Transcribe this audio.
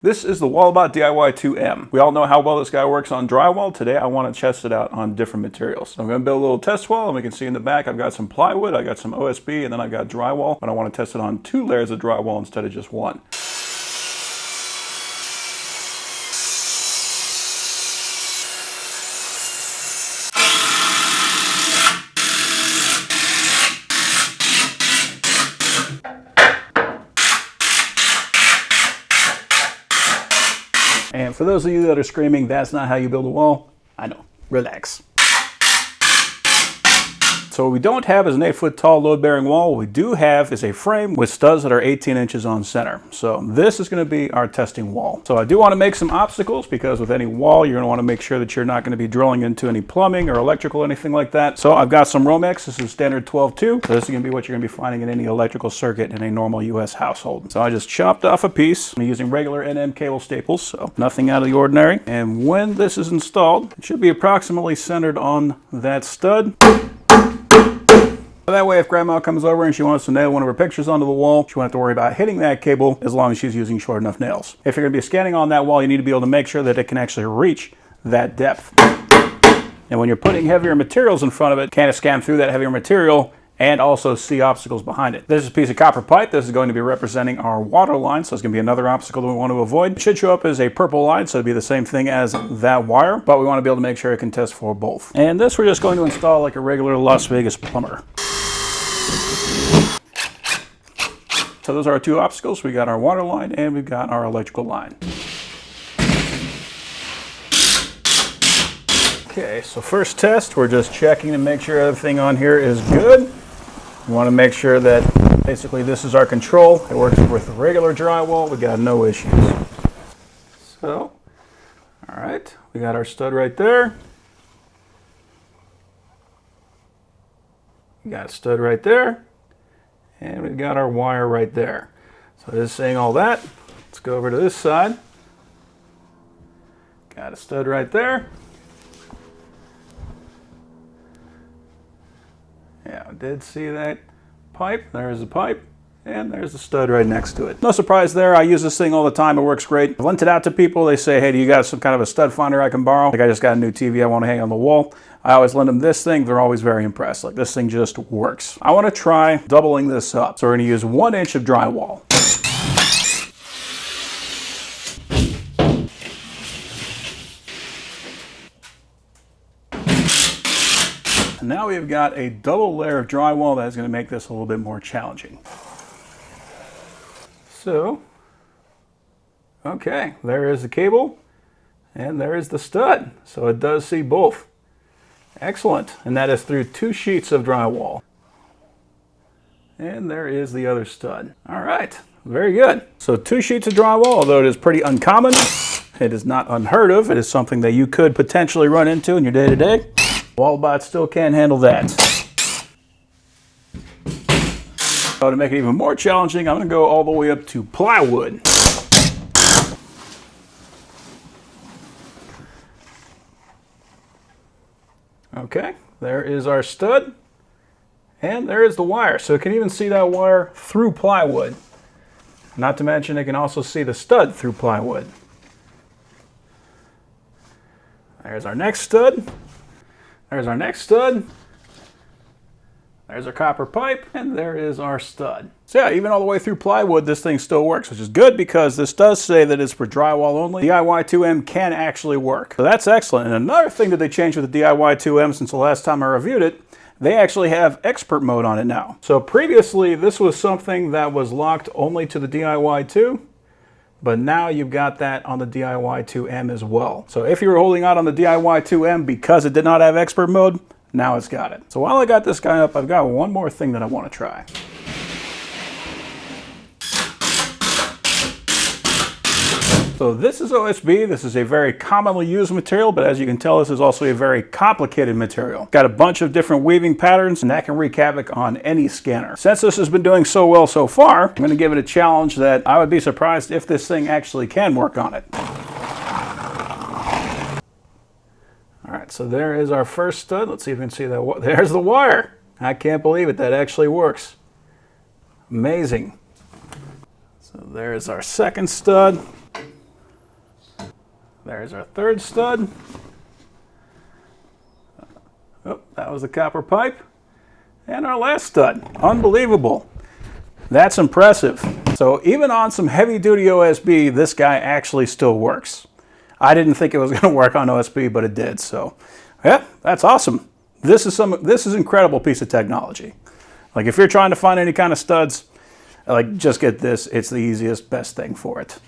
This is the Walabot DIY 2M. We all know how well this guy works on drywall. Today I want to test it out on different materials. So I'm going to build a little test wall, and we can see in the back I've got some plywood, I've got some OSB, and then I've got drywall. But I want to test it on 2 layers of drywall instead of just 1. And for those of you that are screaming, that's not how you build a wall, I know. Relax. So what we don't have is an 8-foot tall load-bearing wall. What we do have is a frame with studs that are 18 inches on center. So this is going to be our testing wall. So I do want to make some obstacles because with any wall, you're going to want to make sure that you're not going to be drilling into any plumbing or electrical, anything like that. So I've got some Romex. This is standard 12-2. So this is going to be what you're going to be finding in any electrical circuit in a normal US household. So I just chopped off a piece. I'm using regular NM cable staples, so nothing out of the ordinary. And when this is installed, it should be approximately centered on that stud. That way, if grandma comes over and she wants to nail one of her pictures onto the wall, she won't have to worry about hitting that cable as long as she's using short enough nails. If you're going to be scanning on that wall, you need to be able to make sure that it can actually reach that depth. And when you're putting heavier materials in front of it, can't scan through that heavier material and also see obstacles behind it. This is a piece of copper pipe. This is going to be representing our water line, so it's going to be another obstacle that we want to avoid. It should show up as a purple line, so it'll be the same thing as that wire, but we want to be able to make sure it can test for both. And this we're just going to install like a regular Las Vegas plumber. So those are our 2 obstacles. We got our water line and we've got our electrical line. Okay, so first test, we're just checking to make sure everything on here is good. We want to make sure that basically this is our control. It works with regular drywall. We got no issues. So, all right, we got our stud right there. We got a stud right there. And we've got our wire right there. So just saying all that, let's go over to this side. Got a stud right there. Yeah, I did see that pipe. There's the pipe. And there's the stud right next to it. No surprise there. I use this thing all the time. It works great. I've lent it out to people. They say, hey, do you got some kind of a stud finder I can borrow? Like I just got a new TV I want to hang on the wall. I always lend them this thing. They're always very impressed. Like this thing just works. I want to try doubling this up. So we're going to use 1 inch of drywall. And now we've got a double layer of drywall that is going to make this a little bit more challenging. So, okay, there is the cable and there is the stud. So it does see both. Excellent. And that is through 2 sheets of drywall. And there is the other stud. All right, very good. So 2 sheets of drywall, although it is pretty uncommon, it is not unheard of. It is something that you could potentially run into in your day-to-day. Walabot still can't handle that. So to make it even more challenging, I'm going to go all the way up to plywood. Okay, there is our stud, and there is the wire. So it can even see that wire through plywood. Not to mention it can also see the stud through plywood. There's our next stud. There's our next stud. There's our copper pipe, and there is our stud. So yeah, even all the way through plywood, this thing still works, which is good because this does say that it's for drywall only. DIY 2M can actually work. So that's excellent. And another thing that they changed with the DIY 2M since the last time I reviewed it, they actually have expert mode on it now. So previously, this was something that was locked only to the DIY 2, but now you've got that on the DIY 2M as well. So if you were holding out on the DIY 2M because it did not have expert mode, now it's got it. So while I got this guy up, I've got one more thing that I want to try. So this is OSB. This is a very commonly used material, but as you can tell, this is also a very complicated material. Got a bunch of different weaving patterns, and that can wreak havoc on any scanner. Since this has been doing so well so far, I'm going to give it a challenge that I would be surprised if this thing actually can work on it. All right, so there is our first stud. Let's see if we can see that. There's the wire. I can't believe it. That actually works. Amazing. So there's our second stud. There's our third stud. Oh, that was the copper pipe. And our last stud. Unbelievable. That's impressive. So even on some heavy-duty OSB, this guy actually still works. I didn't think it was going to work on OSB, but it did. So, yeah, that's awesome. This is incredible piece of technology. Like if you're trying to find any kind of studs, like just get this. It's the easiest, best thing for it.